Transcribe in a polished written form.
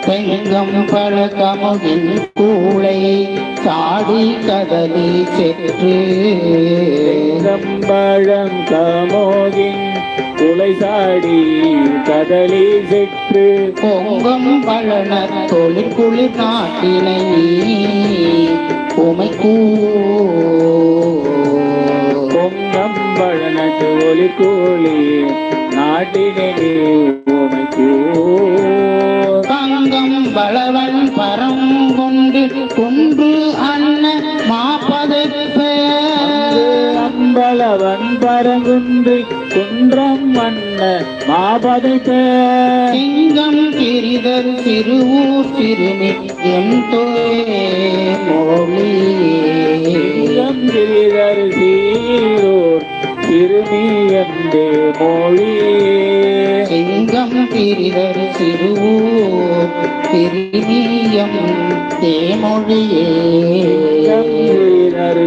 செங்கம் பழகமுகின் கூளை சாடி கடலி செற்று செங்கம்பழம் கமோகின் குலை சாடி கடலி செற்று பொங்கம் பழன தொழில் குளிர் நாட்டினை உமைக்கூ பொங்கம் பழன தொழில் கூலி நாட்டினை உமைக்கூ பங்கம் பலவன் பரம் கொண்டு குன்று அன்ன மாப்பதைப்ப அம்பலவன் பரங்குன்றி குன்றம் மன்ன மாபதைப்ப சிங்கம் கிரிதர் சிறுவூர் சிறுமி எம் மொழி சிங்கம் கிரிதர் சீரோர் சிறுமி எந்தே மொழி சிங்கம் கிரிதர் சிறுவூர் சிறுமியம் தேமொழியே சிங்கம் கிரிதர்